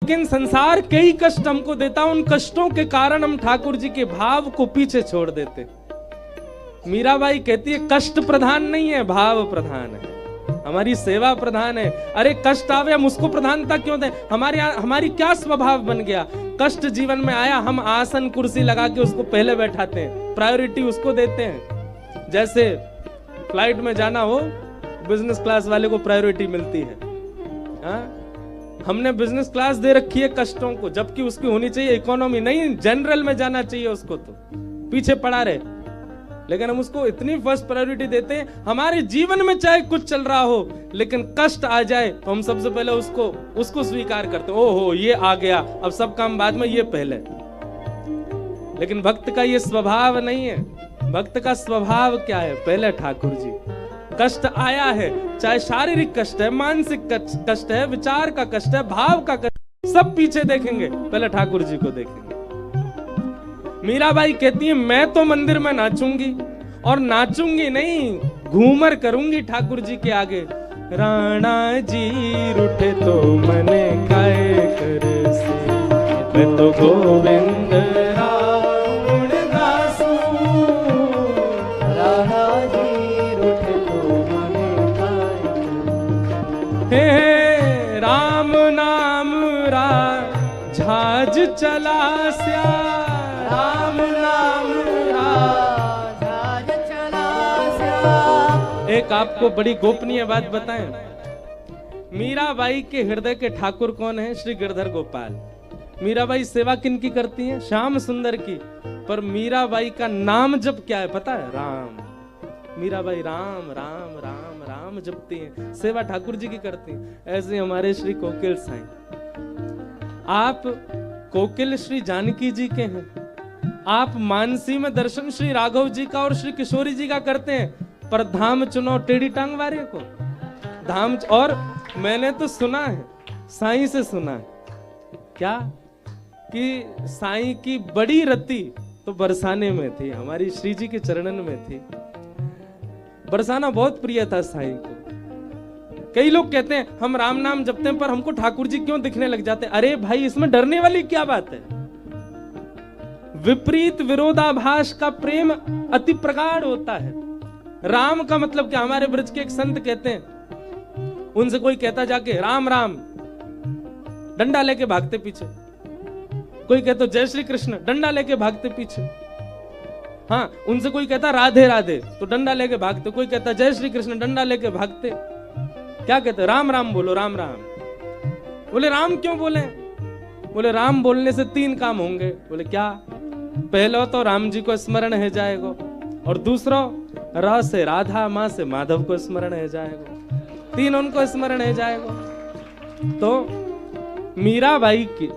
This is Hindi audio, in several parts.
लेकिन संसार कई कष्ट हमको देता, उन कष्टों के कारण हम ठाकुर जी के भाव को पीछे छोड़ देते। मीराबाई कहती है कष्ट प्रधान नहीं है, भाव प्रधान है, हमारी सेवा प्रधान है। अरे कष्ट आवे हम उसको प्रधानता क्यों दें? हमारी क्या स्वभाव बन गया? कष्ट जीवन में आया, हम आसन कुर्सी लगा के उसको पहले बैठाते हैं, प्रायोरिटी उसको देते हैं। जैसे फ्लाइट में जाना हो, बिजनेस क्लास वाले को प्रायोरिटी मिलती है। हमने बिजनेस क्लास दे रखी है कष्टों को, जबकि उसकी होनी चाहिए इकोनॉमी, नहीं जनरल में जाना चाहिए उसको, तो पीछे पड़ा रहे। लेकिन हम उसको इतनी फर्स्ट प्रायोरिटी देते हैं। हमारे जीवन में चाहे कुछ चल रहा हो, लेकिन कष्ट आ जाए तो हम सबसे पहले उसको स्वीकार करते हैं। ओहो ये आ गया, अब सब काम बाद में, ये पहले। लेकिन भक्त का ये स्वभाव नहीं है। भक्त का स्वभाव क्या है? पहले ठाकुर जी। कष्ट आया है, चाहे शारीरिक कष्ट है, मानसिक कष्ट है, विचार का कष्ट है, भाव का कष्ट, सब पीछे देखेंगे, पहले ठाकुर जी को देखेंगे। मीराबाई कहती है मैं तो मंदिर में नाचूंगी, और नाचूंगी नहीं, घूमर करूंगी ठाकुर जी के आगे। राणा जी रूठे तो मने काय कर से, मैं तो गोविंद राम गासू। राणा जी रूठे तो मने काय हे राम नाम रा झाज चला स्या, राम नाम राज चला स्या। एक आपको बड़ी गोपनीय बात बताएं, मीराबाई के हृदय के ठाकुर कौन है? श्री गिरधर गोपाल। मीराबाई सेवा किनकी करती हैं? श्याम सुंदर की। पर मीराबाई का नाम जप क्या है पता है? राम। मीराबाई राम राम राम राम जपती हैं, सेवा ठाकुर जी की करती हैं। ऐसे हमारे श्री कोकिल साईं, आप कोकिल श्री जानकी जी के हैं, आप मानसी में दर्शन श्री राघव जी का और श्री किशोरी जी का करते हैं, पर धाम चुनो टेढ़ी टांग वाले को धाम। और मैंने तो सुना है, साईं से सुना है क्या, कि साईं की बड़ी रति तो बरसाने में थी, हमारी श्री जी के चरणन में थी। बरसाना बहुत प्रिय था साईं को। कई लोग कहते हैं हम राम नाम जपते हैं पर हमको ठाकुर जी क्यों दिखने लग जाते हैं? अरे भाई इसमें डरने वाली क्या बात है? विपरीत विरोधाभास का प्रेम अति प्रगाढ़ होता है। राम का मतलब क्या? हमारे ब्रज के एक संत कहते हैं, उनसे कोई कहता जाके राम राम, डंडा लेके भागते पीछे। कोई कहता जय श्री कृष्ण, डंडा लेके भागते पीछे। हाँ, उनसे कोई कहता राधे राधे, तो डंडा लेके भागते। कोई कहता जय श्री कृष्ण, डंडा लेके भागते। क्या कहते? राम राम बोलो, राम राम। बोले राम क्यों बोले? बोले राम बोलने से 3 काम होंगे। बोले क्या? पहला तो राम जी को स्मरण है जाएगा, और दूसरा र से राधा, माँ से माधव को स्मरण है जाएगा, 3 उनको स्मरण है जाएगा। तो मीराबाई की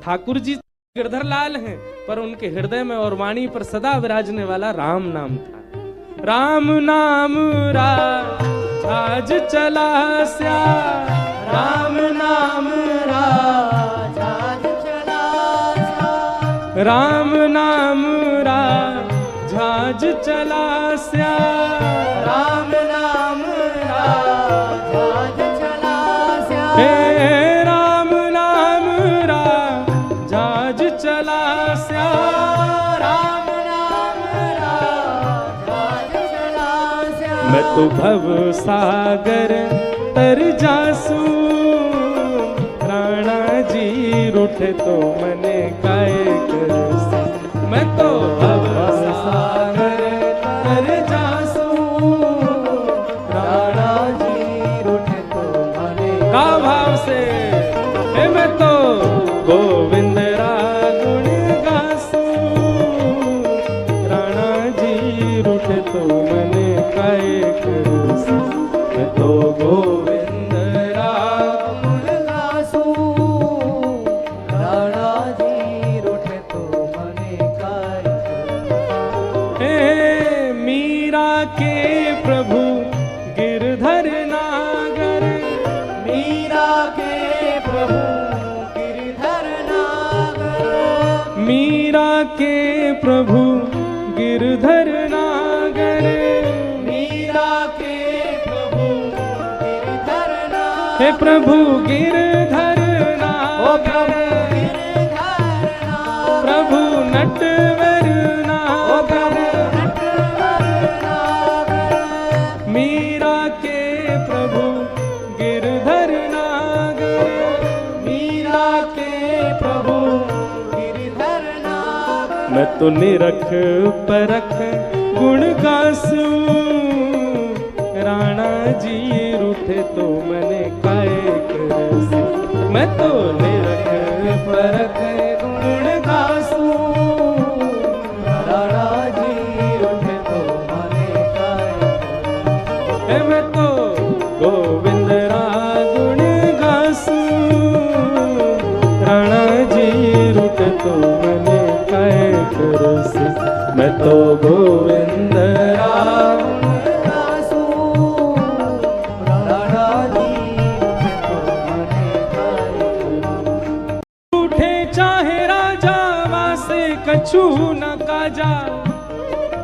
ठाकुर जी गिरधर लाल हैं, पर उनके हृदय में और वाणी पर सदा विराजने वाला राम नाम था। राम नाम राज चला स्या, राम नाम राज चला स्या, राम नाम राज चला स्या, राम नाम राज चला स्या, हे राम नाम राज चला स्या, राम नाम राज चला स्या। मैं तो भव सागर तर जासू, राणा जी रूठे तो मने काय करसे। मैं तो भव सागर तर जासू, राणा जी रूठे तो मने। का भाव से? मैं तो गोविंद रागुण गासू, राणा जी रूठे तो मने काय करसे। मैं तो गोविंद रागुण गासू, राणा जी रूठे तो मने काय करसे। हे मीरा के प्रभु गिरधर नागर, मीरा के प्रभु गिरधर नागर, मीरा के प्रभु गिरधर नागर, मीरा के प्रभु गिरधर नागर। हे प्रभु गिरधर नागर, प्रभु नटवर नागर, मीरा के प्रभु गिरधर नागर, मीरा के प्रभु गिरधर नागर। मैं तो निरख परख गुण गासूं, राणा जी रूठे तो मने काय करसी। मैं तो निरख परख गुण गासूं, राणा जी रूठे तो मने काय करसी। मैं तो गोविंद रा गुण गासूं, राणा जी रूठे तो मने काय करसी। मैं तो गोविंद रा कछु न काजा,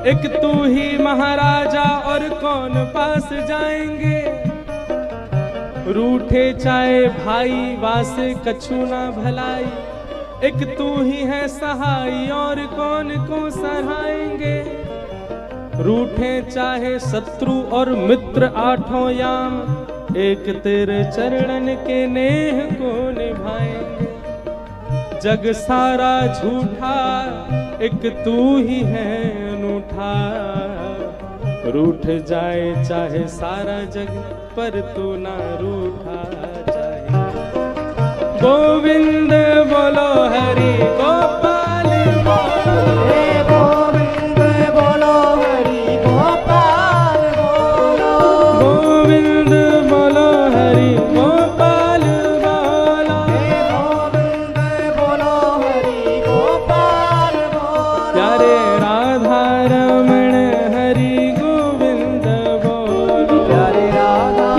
एक तू ही महाराजा और कौन पास जाएंगे। रूठे चाहे भाई वासे कछु न भलाई, एक तू ही है सहाय और कौन को सहाएंगे। रूठे चाहे शत्रु और मित्र आठों याम, एक तेरे चरणन के नेह को निभाएंगे। जग सारा झूठा, एक तू ही है अनूठा। रूठ जाए चाहे सारा जग, पर तू ना रूठा जाए। गोविंद बोलो हरि गोपाल बोलो, गोविंद बोलो हरि गोपाल बोलो, गोविंद बोलो हरि गोपाल बोलो, गोविंद बोलो हरि गोपाल बोलो। प्यारे राधा रमण हरि गोविंद बोलो, प्यारे राधा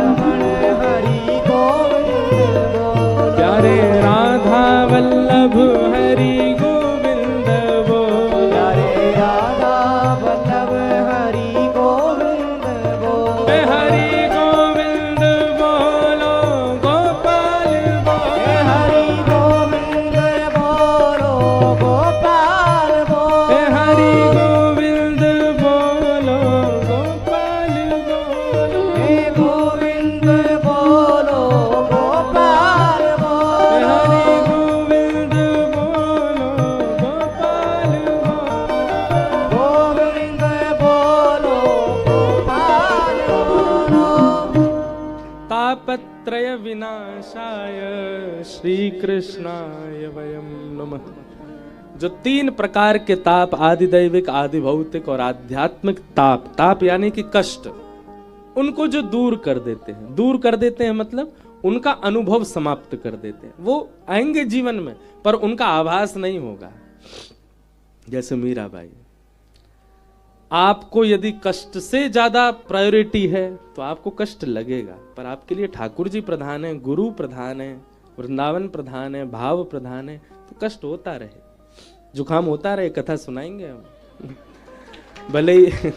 रमण हरि गोविंद बोलो, प्यारे राधा वल्लभ हरि गोविंद बोलो, प्यारे राधा वल्लभ हरि गोविंद बोलो। हरि गोविंद बोलो गोपाल बोलो, हरि गोविंद बोलो गोपाल बोलो, हरि गोविंद बोलो गोपाल बोलो, गोविंद बोलो गोपाल बोलो, हरि गोविंद बोलो गोपाल बोलो, गोविंद बोलो गोपाल बोलो। तापत्रय विनाशाय श्री कृष्णाय वयम नमः। जो तीन प्रकार के ताप, आदि दैविक, आदि भौतिक और आध्यात्मिक ताप, ताप यानी कि कष्ट, उनको जो दूर कर देते हैं, दूर कर देते हैं मतलब उनका अनुभव समाप्त कर देते हैं। वो आएंगे जीवन में पर उनका आभास नहीं होगा। जैसे मीराबाई, आपको यदि कष्ट से ज्यादा प्रायोरिटी है तो आपको कष्ट लगेगा, पर आपके लिए ठाकुर जी प्रधान है, गुरु प्रधान है, वृंदावन प्रधान है, भाव प्रधान है, तो कष्ट होता रहे, जुकाम होता रहे, कथा सुनाएंगे हम। भले ही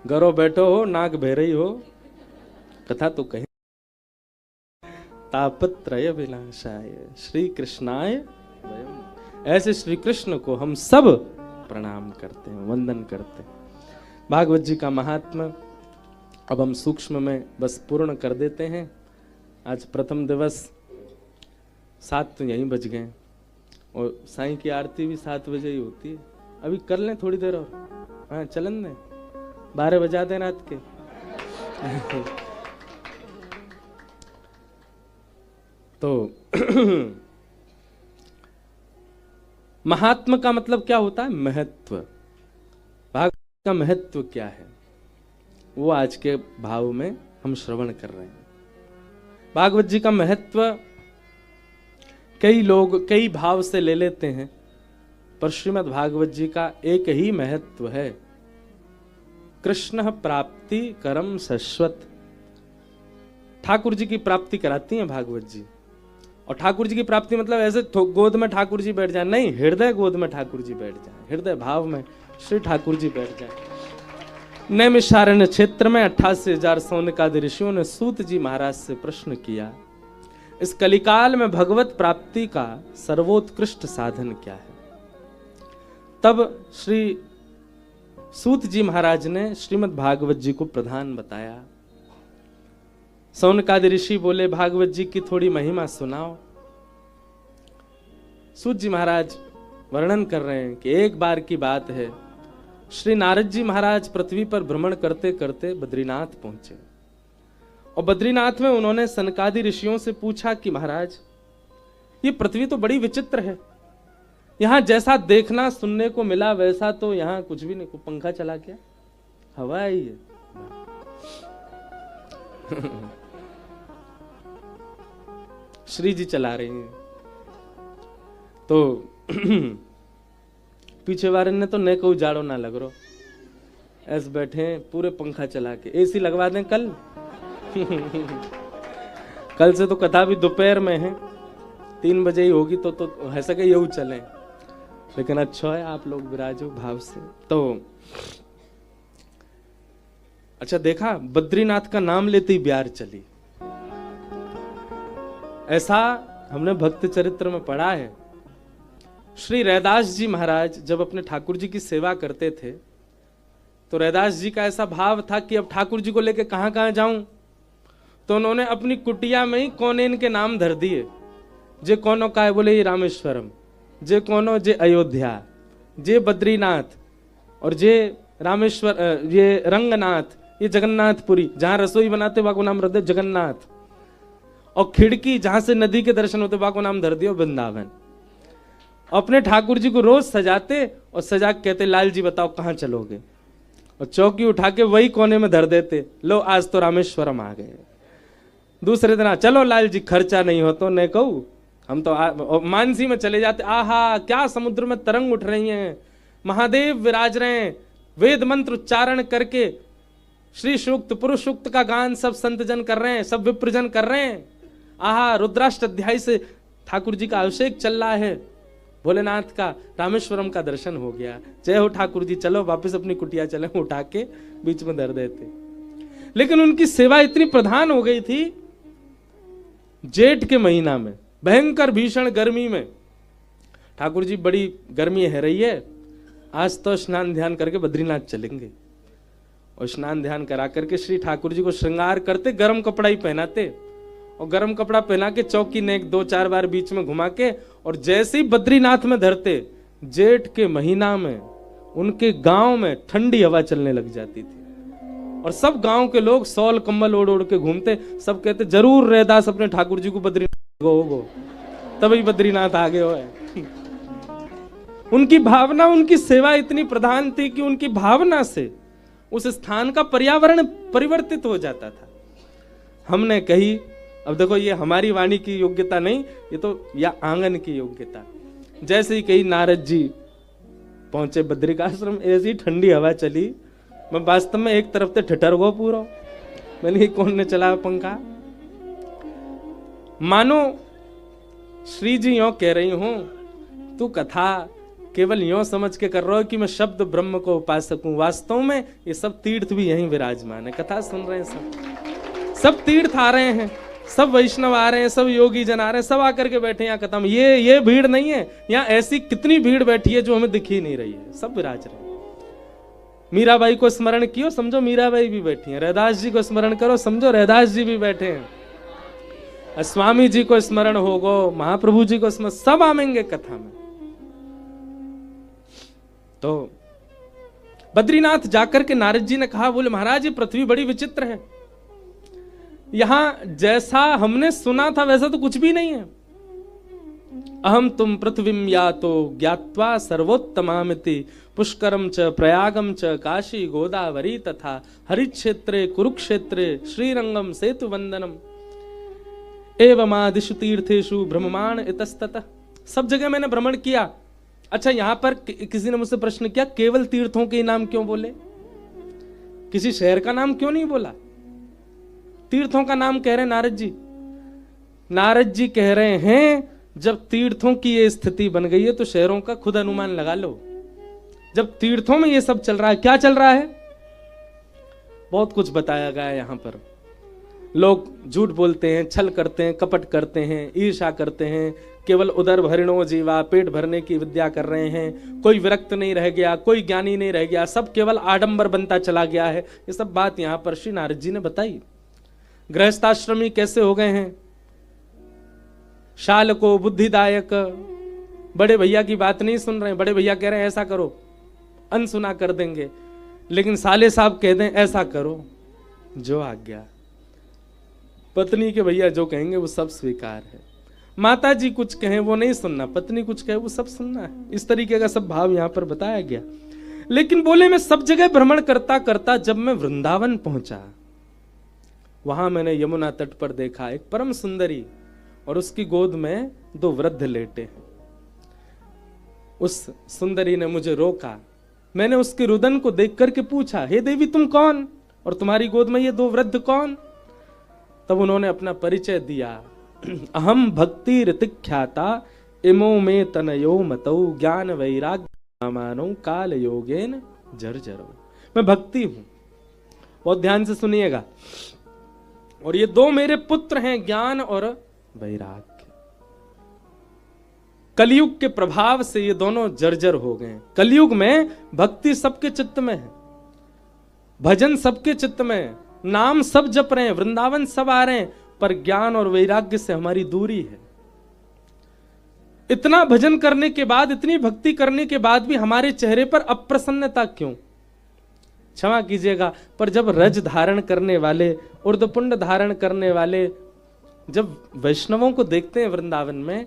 घरों बैठो हो, नाक बह रही हो, कथा तो कहें। तापत्रय विनाशाय श्री कृष्णाय वयम। ऐसे श्री कृष्ण को हम सब प्रणाम करते हैं, वंदन करते हैं। भागवत जी का महात्मा अब हम सूक्ष्म में बस पूर्ण कर देते हैं। आज प्रथम दिवस, 7 तो यहीं बज गए और साईं की आरती भी 7 बजे ही होती है। अभी कर लें थोड़ी देर और, हाँ चलन दें, 12 बजा दें रात के। तो महात्मा का मतलब क्या होता है? महत्व। भागवत का महत्व क्या है वो आज के भाव में हम श्रवण कर रहे हैं। भागवत जी का महत्व कई लोग कई भाव से ले लेते हैं, पर श्रीमद् भागवत जी का एक ही महत्व है, कृष्ण प्राप्ति करम शाश्वत। ठाकुर जी की प्राप्ति कराती हैं भागवत जी। और ठाकुर जी की प्राप्ति मतलब ऐसे गोद में ठाकुर जी बैठ जाए नहीं, हृदय गोद में ठाकुर जी बैठ जाए, हृदय भाव में श्री ठाकुर जी बैठ जाए। नैमिषारण्य क्षेत्र में 88,000 सौनकादि ऋषियों ने सूत जी महाराज से प्रश्न किया, इस कलिकाल में भगवत प्राप्ति का सर्वोत्कृष्ट साधन क्या है। तब श्री सूत जी महाराज ने श्रीमद् भागवत जी को प्रधान बताया। सौनकादि ऋषि बोले भागवत जी की थोड़ी महिमा सुनाओ। सूत जी महाराज वर्णन कर रहे हैं कि एक बार की बात है, श्री नारद जी महाराज पृथ्वी पर भ्रमण करते करते बद्रीनाथ पहुंचे और बद्रीनाथ में उन्होंने सनकादि ऋषियों से पूछा कि महाराज ये पृथ्वी तो बड़ी विचित्र है, यहां जैसा देखना सुनने को मिला वैसा तो यहां कुछ भी नहीं। को पंखा चला क्या, हवा आई है। श्री जी चला रही हैं तो पीछे वाले ने तो नहीं कोई जाड़ो ना लग रो, ऐसे बैठे पूरे पंखा चला के। एसी लगवा दें कल कल से तो कथा भी दोपहर में है, 3 बजे ही होगी तो है सके यू चले। लेकिन अच्छा है आप लोग विराजो भाव से। तो अच्छा देखा, बद्रीनाथ का नाम लेते ही ब्यार चली। ऐसा हमने भक्त चरित्र में पढ़ा है। श्री रैदास जी महाराज जब अपने ठाकुर जी की सेवा करते थे तो रैदास जी का ऐसा भाव था कि अब ठाकुर जी को लेके कहां कहां जाऊं, तो उन्होंने अपनी कुटिया में ही कोने इनके नाम धर दिए। जे कोनो का है, बोले ये रामेश्वरम, जे कोनो जे अयोध्या, जे बद्रीनाथ, और जे रामेश्वर ये रंगनाथ, ये जगन्नाथपुरी, जहां रसोई बनाते वहां को नाम रख दे जगन्नाथ, और खिड़की जहां से नदी के दर्शन होते वहां को नाम धर दियो वृंदावन। अपने ठाकुर जी को रोज सजाते और सजा के कहते लाल जी बताओ कहां चलोगे, और चौकी उठा के वही कोने में धर देते, लो आज तो रामेश्वरम आ गए। दूसरे दिन चलो लाल जी खर्चा नहीं हो तो नहीं कहूं, हम तो मानसी में चले जाते। आहा क्या समुद्र में तरंग उठ रही हैं, महादेव विराज रहे हैं, वेद मंत्र उच्चारण करके श्री सूक्त पुरुष सूक्त का गान सब संतजन कर रहे हैं, सब विप्रजन कर रहे हैं। आहा रुद्राष्ट अध्याय से ठाकुर जी का अभिषेक चल रहा है, भोलेनाथ का, रामेश्वरम का दर्शन हो गया। जय हो ठाकुर जी, चलो वापस अपनी कुटिया चले, उठा के बीच में धर देते। लेकिन उनकी सेवा इतनी प्रधान हो गई थी, जेठ के महीना में भयंकर भीषण गर्मी में, ठाकुर जी बड़ी गर्मी है रही है, आज तो स्नान ध्यान करके बद्रीनाथ चलेंगे। और स्नान ध्यान करा करके श्री ठाकुर जी को श्रृंगार करते, गर्म कपड़ा ही पहनाते, और गर्म कपड़ा पहना के चौकी ने 2-4 बार बीच में घुमा के, और जैसे ही बद्रीनाथ में धरते, जेठ के महीना में उनके गांव में ठंडी हवा चलने लग जाती थी। और सब गांव के लोग सौल कंबल ओढ़ ओढ़ के घूमते, सब कहते जरूर रैदास अपने ठाकुर जी को बद्रीनाथ गो तभी बद्रीनाथ आगे हो है। उनकी भावना, उनकी सेवा इतनी प्रधान थी कि उनकी भावना से उस स्थान का पर्यावरण परिवर्तित हो जाता था। हमने कही, अब देखो ये हमारी वाणी की योग्यता नहीं, ये तो या आंगन की योग्यता। जैसे ही कही नारद जी पहुंचे बद्रिकाश्रम, ऐसी ठंडी हवा चली, मैं वास्तव में एक तरफ से ठिठर गो पूरा। मैंने कौन ने चला पंखा, मानो श्री जी यो कह रही हूं, तू कथा केवल यो समझ के कर रहा हो कि मैं शब्द ब्रह्म को उपासक हूं। वास्तव में ये सब तीर्थ भी यहीं विराजमान है। कथा सुन रहे हैं, सब तीर्थ आ रहे हैं, सब वैष्णव आ रहे हैं, सब योगी जन आ रहे हैं, सब आकर के बैठे यहाँ खत्म। ये भीड़ नहीं है, यहाँ ऐसी कितनी भीड़ बैठी है जो हमें दिख ही नहीं रही है, सब विराज रहे हैं। मीराबाई को स्मरण कियो, समझो मीराबाई भी बैठी है। रैदास जी को स्मरण करो, समझो रैदास जी भी बैठे हैं। स्वामी जी को स्मरण होगो, महाप्रभु जी को स्मरण, सब आएंगे कथा में। तो बद्रीनाथ जाकर के नारद जी ने कहा, बोले महाराज ये पृथ्वी बड़ी विचित्र है, यहां जैसा हमने सुना था वैसा तो कुछ भी नहीं है। अहम तुम पृथ्वीम यातो ज्ञात्वा सर्वोत्तमामिति पुष्करम च प्रयागम च काशी गोदावरी तथा हरिक्षेत्रे कुरुक्षेत्रे श्रीरंगम सेतु वंदनम एवमादिषु तीर्थेषु भ्रममाण इतस्ततः। सब जगह मैंने भ्रमण किया। अच्छा यहां पर किसी ने मुझसे प्रश्न किया, केवल तीर्थों के नाम क्यों बोले, किसी शहर का नाम क्यों नहीं बोला? तीर्थों का नाम कह रहे हैं नारद जी। नारद जी कह रहे हैं जब तीर्थों की ये स्थिति बन गई है तो शहरों का खुद अनुमान लगा लो। जब तीर्थों में ये सब चल रहा है, क्या चल रहा है, बहुत कुछ बताया गया है यहां पर, लोग झूठ बोलते हैं, छल करते हैं, कपट करते हैं, ईर्ष्या करते हैं, केवल उदर भरणो जीवा, पेट भरने की विद्या कर रहे हैं। कोई विरक्त नहीं रह गया, कोई ज्ञानी नहीं रह गया, सब केवल आडंबर बनता चला गया है। ये सब बात यहां पर श्री नारद जी ने बताई। गृहस्थाश्रमी कैसे हो गए हैं, शाल को बुद्धिदायक, बड़े भैया की बात नहीं सुन रहे हैं। बड़े भैया कह रहे हैं ऐसा करो, अनसुना कर देंगे, लेकिन साले साहब कह दें ऐसा करो, जो आज्ञा। पत्नी के भैया जो कहेंगे वो सब स्वीकार है। माता जी कुछ कहें वो नहीं सुनना, पत्नी कुछ कहे वो सब सुनना है। इस तरीके का सब भाव यहां पर बताया गया। लेकिन बोले मैं सब जगह भ्रमण करता करता जब मैं वृंदावन पहुंचा, वहां मैंने यमुना तट पर देखा एक परम सुंदरी और उसकी गोद में 2 वृद्ध लेटे हैं। उस सुंदरी ने मुझे रोका। मैंने उसके रुदन को देख करके पूछा, हे देवी तुम कौन और तुम्हारी गोद में ये 2 वृद्ध कौन? तब उन्होंने अपना परिचय दिया। अहम भक्ति ऋतिख्याता इमो में तनयो मतौ ज्ञान वैराग्य मानो काल योगेन जर्जरो। मैं भक्ति हूं, बहुत ध्यान से सुनिएगा। और ये 2 मेरे पुत्र हैं, ज्ञान और वैराग्य। कलयुग के प्रभाव से ये दोनों जर्जर हो गए। कलयुग में भक्ति सबके चित्त में है, भजन सबके चित्त में है, नाम सब जप रहे हैं, वृंदावन सब आ रहे हैं, पर ज्ञान और वैराग्य से हमारी दूरी है। इतना भजन करने के बाद, इतनी भक्ति करने के बाद भी हमारे चेहरे पर अप्रसन्नता क्यों? क्षमा कीजिएगा, पर जब रज धारण करने वाले, उर्धपुंड धारण करने वाले जब वैष्णवों को देखते हैं वृंदावन में,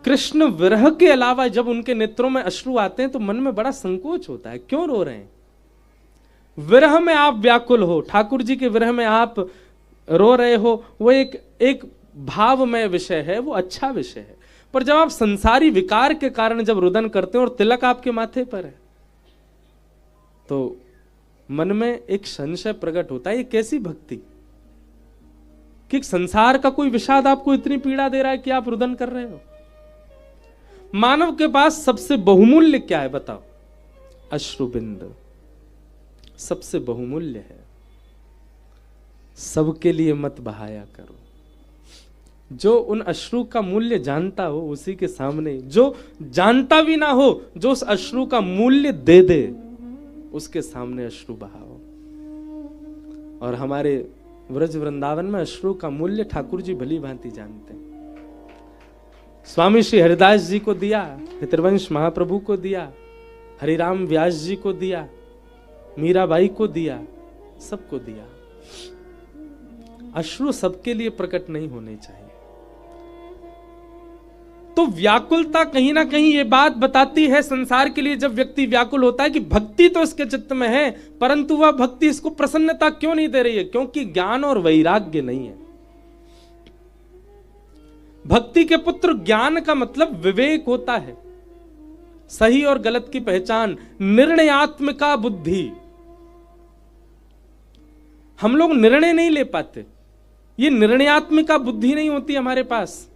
कृष्ण विरह के अलावा जब उनके नेत्रों में अश्रु आते हैं तो मन में बड़ा संकोच होता है। क्यों रो रहे हैं? विरह में आप व्याकुल हो, ठाकुर जी के विरह में आप रो रहे हो, वो एक भावमय विषय है, वो अच्छा विषय है। पर जब आप संसारी विकार के कारण जब रुदन करते हैं और तिलक आपके माथे पर है, तो मन में एक संशय प्रकट होता है, ये कैसी भक्ति कि संसार का कोई विषाद आपको इतनी पीड़ा दे रहा है कि आप रुदन कर रहे हो। मानव के पास सबसे बहुमूल्य क्या है बताओ? अश्रुबिंद सबसे बहुमूल्य है। सबके लिए मत बहाया करो। जो उन अश्रु का मूल्य जानता हो उसी के सामने, जो जानता भी ना हो, जो उस अश्रु का मूल्य दे दे, उसके सामने अश्रु बहाओ। और हमारे व्रज वृंदावन में अश्रु का मूल्य ठाकुर जी भली भांति जानते हैं। स्वामी श्री हरिदास जी को दिया, पितृवंश महाप्रभु को दिया, हरिराम व्यास जी को दिया, मीराबाई को दिया, सबको दिया। अश्रु सबके लिए प्रकट नहीं होने चाहिए। तो व्याकुलता कहीं ना कहीं ये बात बताती है संसार के लिए, जब व्यक्ति व्याकुल होता है कि भक्ति तो इसके चित्त में है, परंतु वह भक्ति इसको प्रसन्नता क्यों नहीं दे रही है? क्योंकि ज्ञान और वैराग्य नहीं है। भक्ति के पुत्र ज्ञान का मतलब विवेक होता है, सही और गलत की पहचान, निर्णयात्मिका बुद्धि। हम लोग निर्णय नहीं ले पाते, ये निर्णयात्मिका बुद्धि नहीं होती हमारे पास।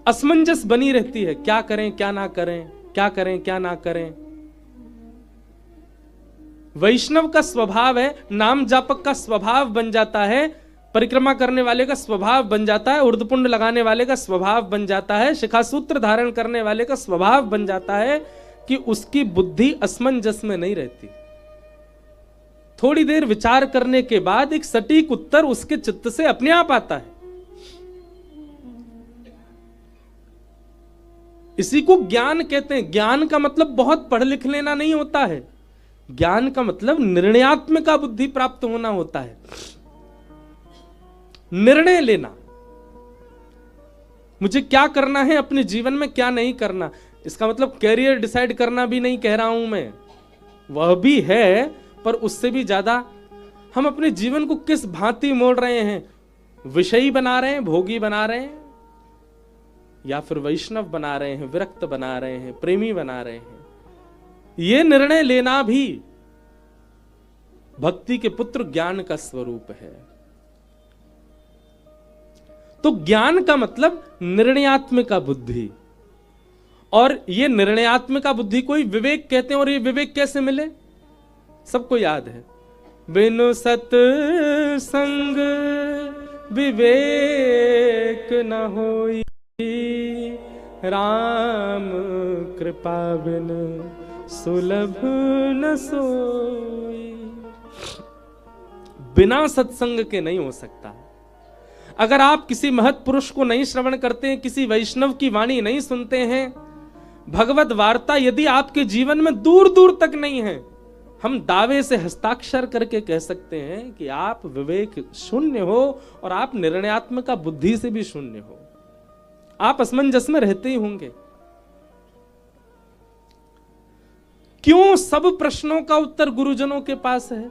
असमंजस बनी रहती है, क्या करें क्या ना करें, क्या करें क्या ना करें। वैष्णव का स्वभाव है, नाम जापक का स्वभाव बन जाता है, परिक्रमा करने वाले का स्वभाव बन जाता है, उर्धपुंड लगाने वाले का स्वभाव बन जाता है, शिखासूत्र धारण करने वाले का स्वभाव बन जाता है कि उसकी बुद्धि असमंजस में नहीं रहती। थोड़ी देर विचार करने के बाद एक सटीक उत्तर उसके चित्त से अपने आप आता है। इसी को ज्ञान कहते हैं। ज्ञान का मतलब बहुत पढ़ लिख लेना नहीं होता है, ज्ञान का मतलब निर्णयात्मक बुद्धि प्राप्त होना होता है। निर्णय लेना, मुझे क्या करना है अपने जीवन में, क्या नहीं करना। इसका मतलब कैरियर डिसाइड करना भी नहीं कह रहा हूं मैं, वह भी है, पर उससे भी ज्यादा हम अपने जीवन को किस भांति मोड़ रहे हैं। विषयी बना रहे हैं, भोगी बना रहे हैं, या फिर वैष्णव बना रहे हैं, विरक्त बना रहे हैं, प्रेमी बना रहे हैं। यह निर्णय लेना भी भक्ति के पुत्र ज्ञान का स्वरूप है। तो ज्ञान का मतलब निर्णयात्मिका बुद्धि, और यह निर्णयात्मिका बुद्धि को ही विवेक कहते हैं। और ये विवेक कैसे मिले? सबको याद है, बिनु सत्संग विवेक न होई, राम कृपा बिन सुलभ न सोई। बिना सत्संग के नहीं हो सकता। अगर आप किसी महत् पुरुष को नहीं श्रवण करते हैं, किसी वैष्णव की वाणी नहीं सुनते हैं, भगवत वार्ता यदि आपके जीवन में दूर दूर तक नहीं है, हम दावे से हस्ताक्षर करके कह सकते हैं कि आप विवेक शून्य हो और आप निर्णयात्मक बुद्धि से भी शून्य हो। आप असमंजस में रहते ही होंगे। क्यों सब प्रश्नों का उत्तर गुरुजनों के पास है?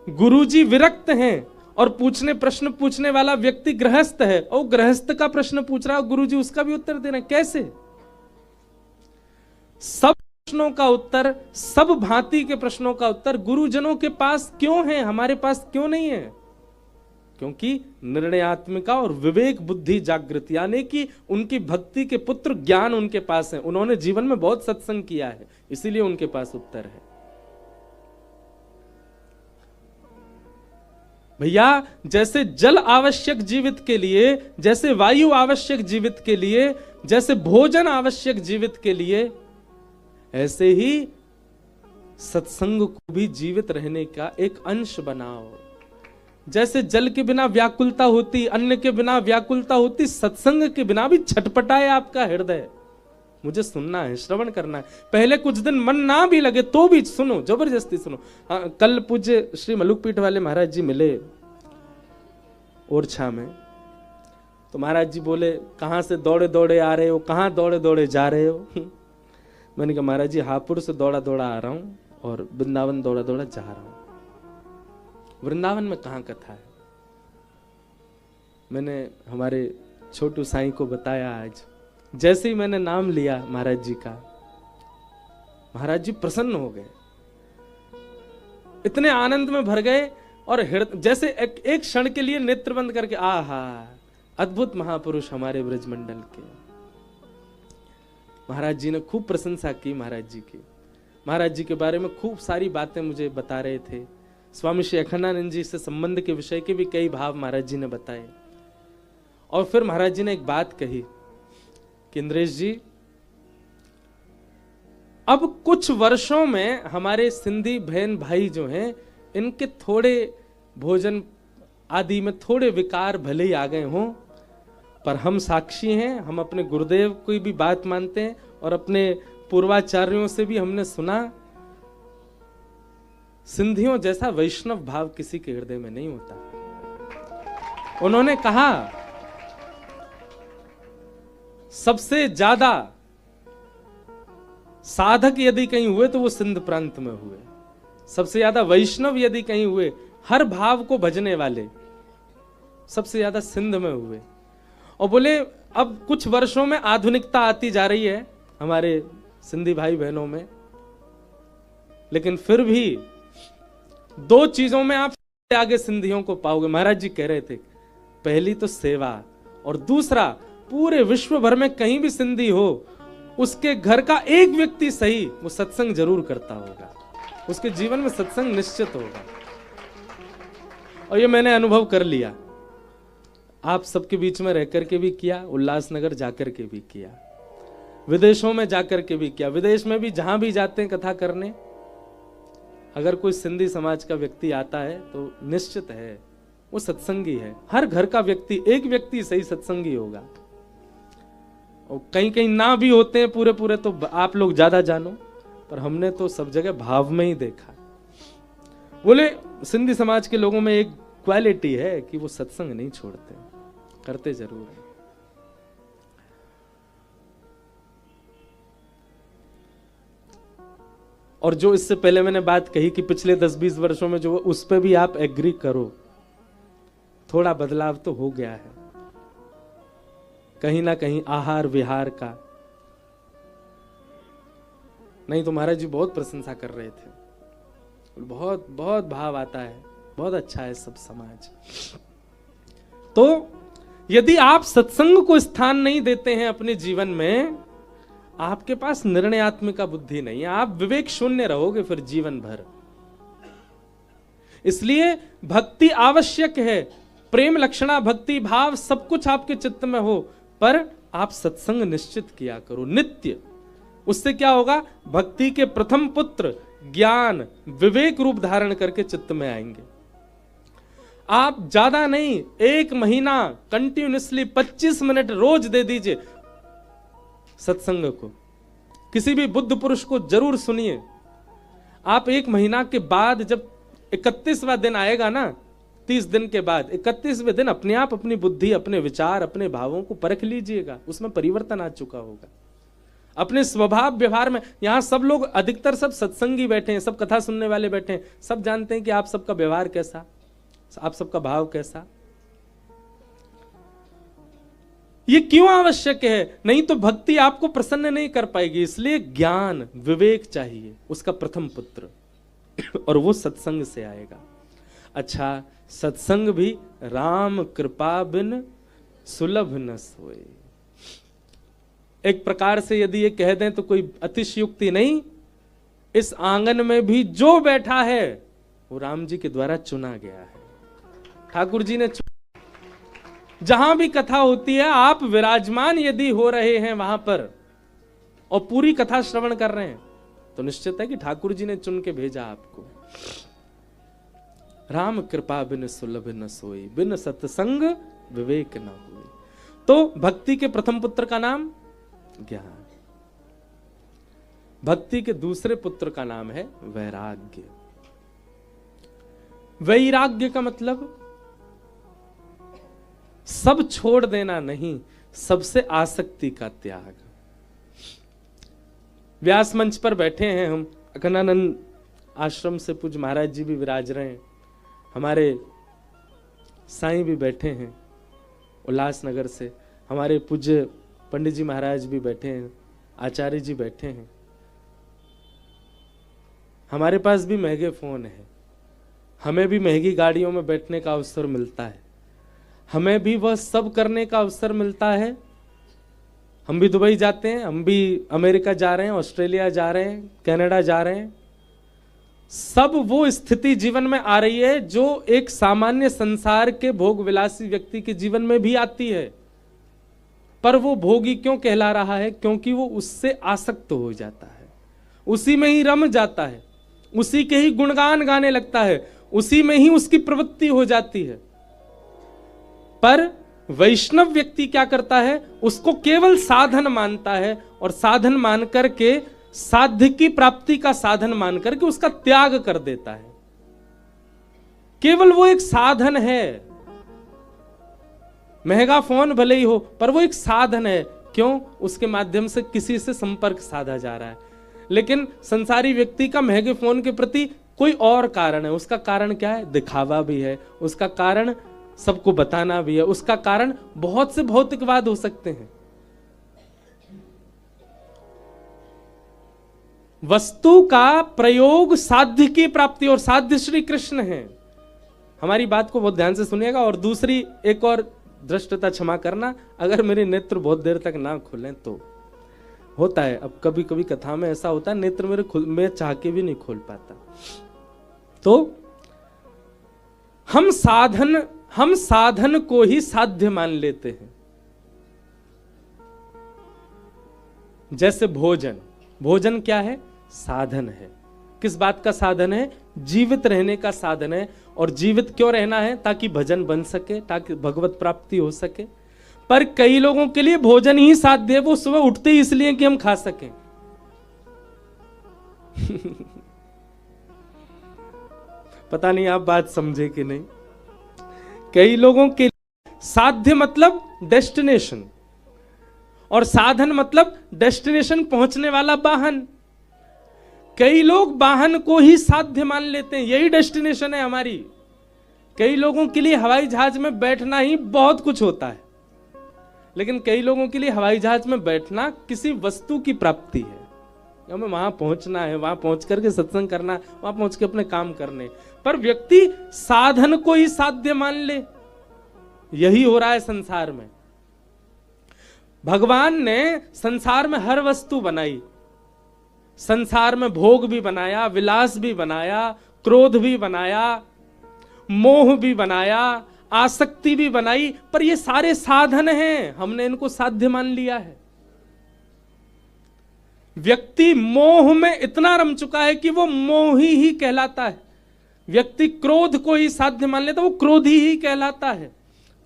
गुरुजी विरक्त हैं और प्रश्न पूछने वाला व्यक्ति गृहस्थ है, और गृहस्थ का प्रश्न पूछ रहा है, गुरुजी उसका भी उत्तर दे रहे हैं। कैसे? सब प्रश्नों का उत्तर, सब भांति के प्रश्नों का उत्तर गुरुजनों के पास क्यों है, हमारे पास क्यों नहीं है? क्योंकि निर्णयात्मिका और विवेक बुद्धि जागृत, यानी कि उनकी भक्ति के पुत्र ज्ञान उनके पास है। उन्होंने जीवन में बहुत सत्संग किया है, इसीलिए उनके पास उत्तर है। भैया, जैसे जल आवश्यक जीवित के लिए, जैसे वायु आवश्यक जीवित के लिए, जैसे भोजन आवश्यक जीवित के लिए, ऐसे ही सत्संग को भी जीवित रहने का एक अंश बनाओ। जैसे जल के बिना व्याकुलता होती, अन्न के बिना व्याकुलता होती, सत्संग के बिना भी छटपटाए आपका हृदय। मुझे सुनना है, श्रवण करना है। पहले कुछ दिन मन ना भी लगे तो भी सुनो, जबरदस्ती सुनो। कल पूज्य श्री मलुकपीठ वाले महाराज जी मिले ओरछा में, तो महाराज जी बोले, कहां से दौड़े दौड़े आ रहे हो, कहां दौड़े दौड़े जा रहे हो? मैंने कहा, महाराज जी हापुड़ से दौड़ा दौड़ा आ रहा हूं और वृंदावन दौड़ा दौड़ा जा रहा हूं। वृंदावन में कहां कथा है? मैंने हमारे छोटू साईं को बताया। आज जैसे ही मैंने नाम लिया महाराज जी का, महाराज जी प्रसन्न हो गए, इतने आनंद में भर गए, और जैसे एक क्षण के लिए नेत्र बंद करके, आहा, अद्भुत महापुरुष हमारे ब्रजमंडल के। महाराज जी ने खूब प्रशंसा की महाराज जी की। महाराज जी के बारे में खूब सारी बातें मुझे बता रहे थे। स्वामी श्री अखंडानंद जी से संबंध के विषय के भी कई भाव महाराज जी ने बताए। और फिर महाराज जी ने एक बात कही कि इंद्रेश जी, अब कुछ वर्षों में हमारे सिंधी बहन भाई जो हैं, इनके थोड़े भोजन आदि में थोड़े विकार भले ही आ गए हों, पर हम साक्षी हैं, हम अपने गुरुदेव की भी बात मानते हैं और अपने पूर्वाचार्यों से भी हमने सुना, सिंधियों जैसा वैष्णव भाव किसी के हृदय में नहीं होता। उन्होंने कहा, सबसे ज्यादा साधक यदि कहीं हुए तो वो सिंध प्रांत में हुए। सबसे ज्यादा वैष्णव यदि कहीं हुए, हर भाव को भजने वाले, सबसे ज्यादा सिंध में हुए। और बोले, अब कुछ वर्षों में आधुनिकता आती जा रही है हमारे सिंधी भाई बहनों में, लेकिन फिर भी दो चीजों में आप आगे सिंधियों को पाओगे। महाराज जी कह रहे थे, पहली तो सेवा, और दूसरा, पूरे विश्व भर में कहीं भी सिंधी हो, उसके घर का एक व्यक्ति सही वो सत्संग जरूर करता होगा, उसके जीवन में सत्संग निश्चित होगा। और ये मैंने अनुभव कर लिया, आप सबके बीच में रह करके भी किया, उल्लासनगर जाकर के भी किया, विदेशों में जाकर के भी किया। विदेश में भी जहां भी जाते हैं कथा करने, अगर कोई सिंधी समाज का व्यक्ति आता है तो निश्चित है वो सत्संगी है। हर घर का व्यक्ति, एक व्यक्ति सही सत्संगी होगा। और कहीं कहीं ना भी होते हैं पूरे पूरे, तो आप लोग ज्यादा जानो, पर हमने तो सब जगह भाव में ही देखा। बोले, सिंधी समाज के लोगों में एक क्वालिटी है कि वो सत्संग नहीं छोड़ते, करते जरूर है। और जो इससे पहले मैंने बात कही कि पिछले 10-20 वर्षों में जो, उस पर भी आप एग्री करो, थोड़ा बदलाव तो हो गया है कहीं ना कहीं आहार विहार का। नहीं तो महाराज जी बहुत प्रशंसा कर रहे थे, बहुत बहुत भाव आता है, बहुत अच्छा है सब समाज। तो यदि आप सत्संग को स्थान नहीं देते हैं अपने जीवन में, आपके पास निर्णयात्मिका बुद्धि नहीं है, आप विवेक शून्य रहोगे फिर जीवन भर। इसलिए भक्ति आवश्यक है, प्रेम लक्षणा भक्ति भाव सब कुछ आपके चित्त में हो, पर आप सत्संग निश्चित किया करो नित्य। उससे क्या होगा, भक्ति के प्रथम पुत्र ज्ञान विवेक रूप धारण करके चित्त में आएंगे। आप ज्यादा नहीं, 1 महीना कंटिन्यूसली 25 मिनट रोज दे दीजिए सत्संग को। किसी भी बुद्ध पुरुष को जरूर सुनिए। आप 1 महीना के बाद जब 31वां दिन आएगा ना, 30 दिन के बाद 31वें दिन अपने आप अपनी बुद्धि, अपने विचार, अपने भावों को परख लीजिएगा, उसमें परिवर्तन आ चुका होगा। अपने स्वभाव व्यवहार में, यहां सब लोग अधिकतर सब सत्संगी बैठे हैं, सब कथा सुनने वाले बैठे हैं, सब जानते हैं कि आप सबका व्यवहार कैसा, आप सबका भाव कैसा। ये क्यों आवश्यक है? नहीं तो भक्ति आपको प्रसन्न नहीं कर पाएगी। इसलिए ज्ञान विवेक चाहिए, उसका प्रथम पुत्र, और वो सत्संग से आएगा। अच्छा, सत्संग भी राम कृपा बिन सुलभ न सोए। एक प्रकार से यदि ये कह दें तो कोई अतिशयोक्ति नहीं, इस आंगन में भी जो बैठा है वो राम जी के द्वारा चुना गया है, ठाकुर जी ने जहां भी कथा होती है आप विराजमान यदि हो रहे हैं वहां पर और पूरी कथा श्रवण कर रहे हैं तो निश्चित है कि ठाकुर जी ने चुन के भेजा आपको। राम कृपा बिन सुलभ न सोई, बिन सत्संग विवेक न हुए। तो भक्ति के प्रथम पुत्र का नाम ज्ञान, भक्ति के दूसरे पुत्र का नाम है वैराग्य। वैराग्य का मतलब सब छोड़ देना नहीं, सबसे आसक्ति का त्याग। व्यास मंच पर बैठे हैं हम, अखंडानंद आश्रम से पूज्य महाराज जी भी विराज रहे हैं, हमारे साईं भी बैठे हैं उल्लासनगर से, हमारे पूज्य पंडित जी महाराज भी बैठे हैं, आचार्य जी बैठे हैं। हमारे पास भी महंगे फोन है, हमें भी महंगी गाड़ियों में बैठने का अवसर मिलता है, हमें भी वह सब करने का अवसर मिलता है। हम भी दुबई जाते हैं, हम भी अमेरिका जा रहे हैं, ऑस्ट्रेलिया जा रहे हैं, कनाडा जा रहे हैं। सब वो स्थिति जीवन में आ रही है जो एक सामान्य संसार के भोग विलासी व्यक्ति के जीवन में भी आती है, पर वो भोगी क्यों कहला रहा है? क्योंकि वो उससे आसक्त हो जाता है, उसी में ही रम जाता है, उसी के ही गुणगान गाने लगता है, उसी में ही उसकी प्रवृत्ति हो जाती है। पर वैष्णव व्यक्ति क्या करता है? उसको केवल साधन मानता है और साधन मान करके, साध्य की प्राप्ति का साधन मान करके उसका त्याग कर देता है। केवल वो एक साधन है, महंगा फोन भले ही हो पर वो एक साधन है। क्यों? उसके माध्यम से किसी से संपर्क साधा जा रहा है। लेकिन संसारी व्यक्ति का महंगे फोन के प्रति कोई और कारण है। उसका कारण क्या है? दिखावा भी है, उसका कारण सबको बताना भी है, उसका कारण बहुत से भौतिकवाद हो सकते हैं। वस्तु का प्रयोग साध्य की प्राप्ति, और साध्य श्री कृष्ण है। हमारी बात को बहुत ध्यान से सुनिएगा। और दूसरी एक और दृष्टता क्षमा करना, अगर मेरे नेत्र बहुत देर तक ना खुलें तो होता है, अब कभी कभी कथा में ऐसा होता है नेत्र मेरे मैं चाह के भी नहीं खोल पाता। तो हम साधन को ही साध्य मान लेते हैं। जैसे भोजन क्या है? साधन है। किस बात का साधन है? जीवित रहने का साधन है। और जीवित क्यों रहना है? ताकि भजन बन सके, ताकि भगवत प्राप्ति हो सके। पर कई लोगों के लिए भोजन ही साध्य है, वो सुबह उठते ही इसलिए कि हम खा सकें। पता नहीं आप बात समझे कि नहीं। कई लोगों के लिए साध्य मतलब डेस्टिनेशन, और साधन मतलब डेस्टिनेशन पहुंचने वाला वाहन। कई लोग वाहन को ही साध्य मान लेते हैं, यही डेस्टिनेशन है हमारी। कई लोगों के लिए हवाई जहाज में बैठना ही बहुत कुछ होता है, लेकिन कई लोगों के लिए हवाई जहाज में बैठना किसी वस्तु की प्राप्ति है। हमें वहां पहुंचना है, वहां पहुंच करके सत्संग करना, वहां पहुंच के अपने काम करने। पर व्यक्ति साधन को ही साध्य मान ले, यही हो रहा है संसार में। भगवान ने संसार में हर वस्तु बनाई, संसार में भोग भी बनाया, विलास भी बनाया, क्रोध भी बनाया, मोह भी बनाया, आसक्ति भी बनाई, पर ये सारे साधन हैं, हमने इनको साध्य मान लिया है। व्यक्ति मोह में इतना रम चुका है कि वो मोही ही कहलाता है। व्यक्ति क्रोध को ही साध्य मान लेता, वो क्रोधी ही कहलाता है।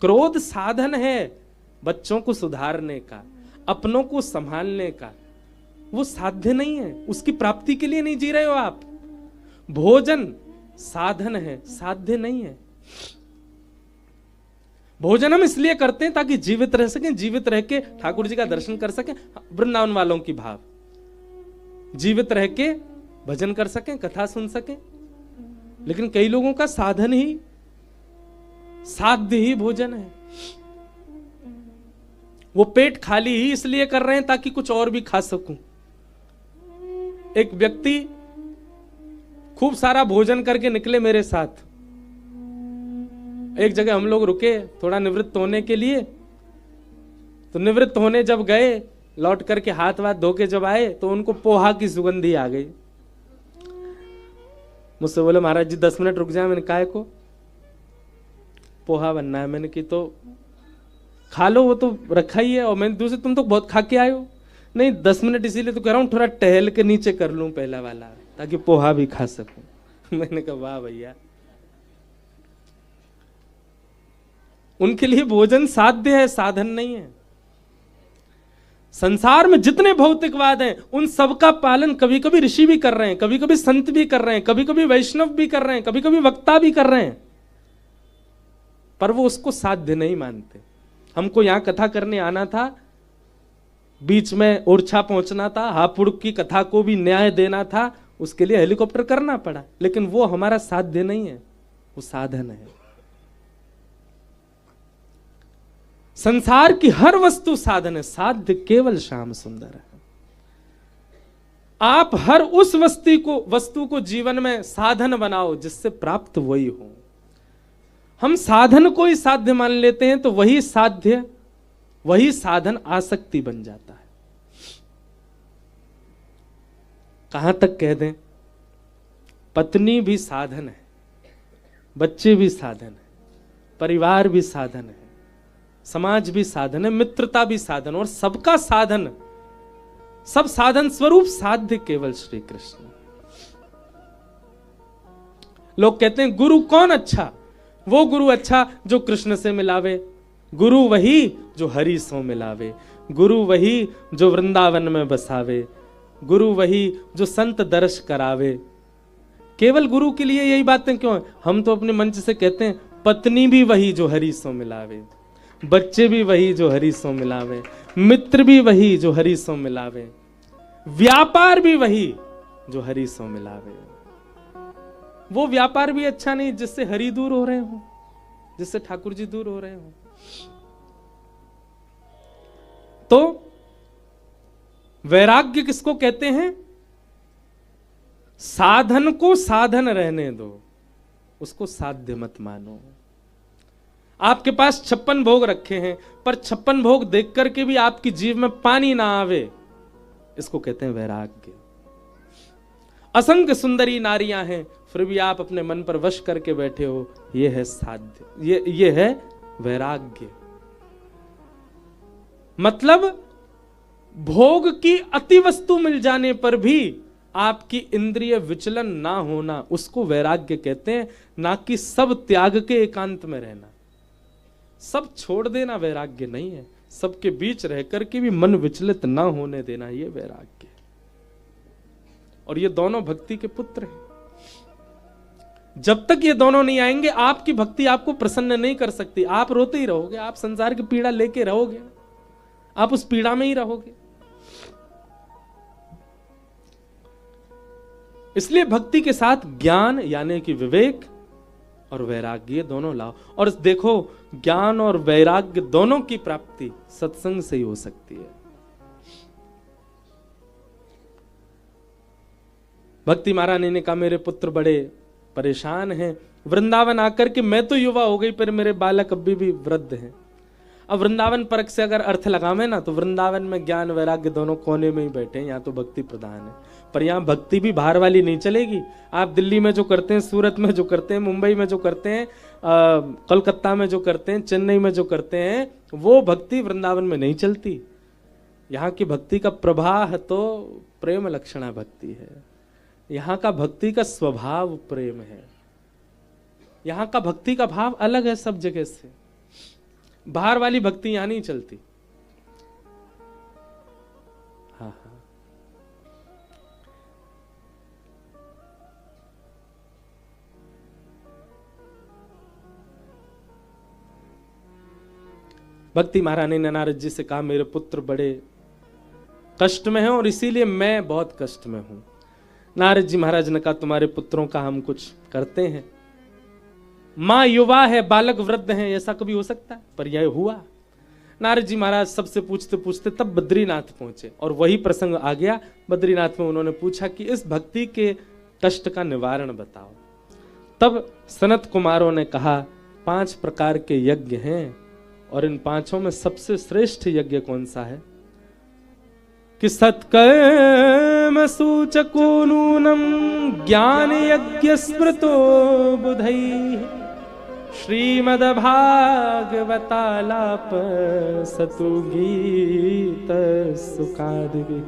क्रोध साधन है बच्चों को सुधारने का, अपनों को संभालने का, वो साध्य नहीं है, उसकी प्राप्ति के लिए नहीं जी रहे हो आप। भोजन साधन है, साध्य नहीं है। भोजन हम इसलिए करते हैं ताकि जीवित रह सकें, जीवित रह के ठाकुर जी का दर्शन कर सकें, वृंदावन वालों की भाव, जीवित रह के भजन कर सकें, कथा सुन सकें। लेकिन कई लोगों का साधन ही, साध्य ही भोजन है। वो पेट खाली ही इसलिए कर रहे हैं ताकि कुछ और भी खा सकूं। एक व्यक्ति खूब सारा भोजन करके निकले मेरे साथ। एक जगह हम लोग रुके थोड़ा निवृत्त होने के लिए, तो निवृत्त होने जब गए, लौट करके हाथ वाथ धो के जब आए तो उनको पोहा की सुगंधी आ गई। मुझसे बोले महाराज जी 10 मिनट रुक जाए। मैंने काहे को? पोहा बनना है। मैंने की तो खा लो, वो तो रखा ही है। और मैंने दूसरे तुम तो बहुत खा के आए हो। नहीं 10 मिनट इसीलिए तो कह रहा हूं थोड़ा टहल के नीचे कर लूं पहला वाला, ताकि पोहा भी खा सकूं। मैंने कहा वाह भैया, उनके लिए भोजन साध्य है, साधन नहीं है। संसार में जितने भौतिकवाद हैं उन सबका पालन कभी कभी ऋषि भी कर रहे हैं, कभी कभी संत भी कर रहे हैं, कभी कभी वैष्णव भी कर रहे हैं, कभी कभी वक्ता भी कर रहे हैं, पर वो उसको साध्य नहीं मानते। हमको यहां कथा करने आना था, बीच में ओरछा पहुंचना था, हापुड़ की कथा को भी न्याय देना था, उसके लिए हेलीकॉप्टर करना पड़ा। लेकिन वो हमारा साध्य नहीं है, वो साधन है। संसार की हर वस्तु साधन है, साध्य केवल श्याम सुंदर है। आप हर उस वस्तु को जीवन में साधन बनाओ जिससे प्राप्त वही हो। हम साधन को ही साध्य मान लेते हैं तो वही साध्य, वही साधन आसक्ति बन जाता है। कहां तक कह दें, पत्नी भी साधन है, बच्चे भी साधन है, परिवार भी साधन है, समाज भी साधन है, मित्रता भी साधन, और सबका साधन, सब साधन स्वरूप साध्य केवल श्री कृष्ण। लोग कहते हैं गुरु कौन अच्छा? वो गुरु अच्छा जो कृष्ण से मिलावे, गुरु वही जो हरि सो मिलावे, गुरु वही जो वृंदावन में बसावे, गुरु वही जो संत दर्श करावे। केवल गुरु के लिए यही बातें क्यों है? हम तो अपने मंच से कहते हैं पत्नी भी वही जो हरि सो मिलावे, बच्चे भी वही जो हरि सो मिलावे, मित्र भी वही जो हरि सो मिलावे, व्यापार भी वही जो हरि सो मिलावे। वो व्यापार भी अच्छा नहीं जिससे हरि दूर हो रहे हो, जिससे ठाकुर जी दूर हो रहे हो। तो वैराग्य किसको कहते हैं? साधन को साधन रहने दो, उसको साध्य मत मानो। आपके पास 56 भोग रखे हैं, पर 56 भोग देख करके भी आपकी जीव में पानी ना आवे, इसको कहते हैं वैराग्य। असंख्य सुंदरी नारियां हैं, फिर भी आप अपने मन पर वश करके बैठे हो, यह है साध्य, ये है वैराग्य। मतलब भोग की अति वस्तु मिल जाने पर भी आपकी इंद्रिय विचलन ना होना, उसको वैराग्य कहते हैं। ना कि सब त्याग के एकांत में रहना, सब छोड़ देना वैराग्य नहीं है। सबके बीच रह करके भी मन विचलित ना होने देना, ये वैराग्य है। और ये दोनों भक्ति के पुत्र हैं। जब तक ये दोनों नहीं आएंगे, आपकी भक्ति आपको प्रसन्न नहीं कर सकती। आप रोते ही रहोगे, आप संसार की पीड़ा लेके रहोगे, आप उस पीड़ा में ही रहोगे। इसलिए भक्ति के साथ ज्ञान यानी कि विवेक और वैराग्य दोनों लाओ। और देखो, ज्ञान और वैराग्य दोनों की प्राप्ति सत्संग से ही हो सकती है। भक्ति महारानी ने कहा मेरे पुत्र बड़े परेशान हैं, वृंदावन आकर के मैं तो युवा हो गई पर मेरे बालक अभी भी वृद्ध हैं। अब वृंदावन परक से अगर अर्थ लगावे ना, तो वृंदावन में ज्ञान वैराग्य दोनों कोने में ही बैठे हैं, यहाँ तो भक्ति प्रधान है। पर यहाँ भक्ति भी बाहर वाली नहीं चलेगी। आप दिल्ली में जो करते हैं, सूरत में जो करते हैं, मुंबई में जो करते हैं, कोलकाता में जो करते हैं, चेन्नई में जो करते हैं, वो भक्ति वृंदावन में नहीं चलती। यहाँ की भक्ति का प्रवाह तो प्रेम लक्षणा भक्ति है। यहाँ का भक्ति का स्वभाव प्रेम है। यहाँ का भक्ति का भाव अलग है सब जगह से। बाहर वाली भक्ति यहां नहीं चलती। हाँ हाँ, भक्ति महारानी ने नारद जी से कहा, मेरे पुत्र बड़े कष्ट में हैं और इसीलिए मैं बहुत कष्ट में हूं। नारद जी महाराज ने कहा, तुम्हारे पुत्रों का हम कुछ करते हैं। मां युवा है, बालक वृद्ध है, ऐसा कभी हो सकता है? पर यह हुआ। नारद जी महाराज सबसे पूछते पूछते तब बद्रीनाथ पहुंचे और वही प्रसंग आ गया। बद्रीनाथ में उन्होंने पूछा कि इस भक्ति के कष्ट का निवारण बताओ। तब सनत कुमारों ने कहा, 5 प्रकार के यज्ञ हैं और इन 5 में सबसे श्रेष्ठ यज्ञ कौन सा है? कि सत्कर्म सूचको नूनम ज्ञान यज्ञ स्मृतो बुधैः श्रीमद् भागवतालाप सतु गीत सुखादिभिः।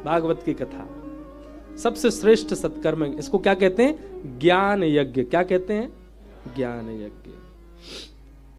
भागवत की कथा सबसे श्रेष्ठ सत्कर्म, इसको क्या कहते हैं? ज्ञान यज्ञ। क्या कहते हैं? ज्ञान यज्ञ।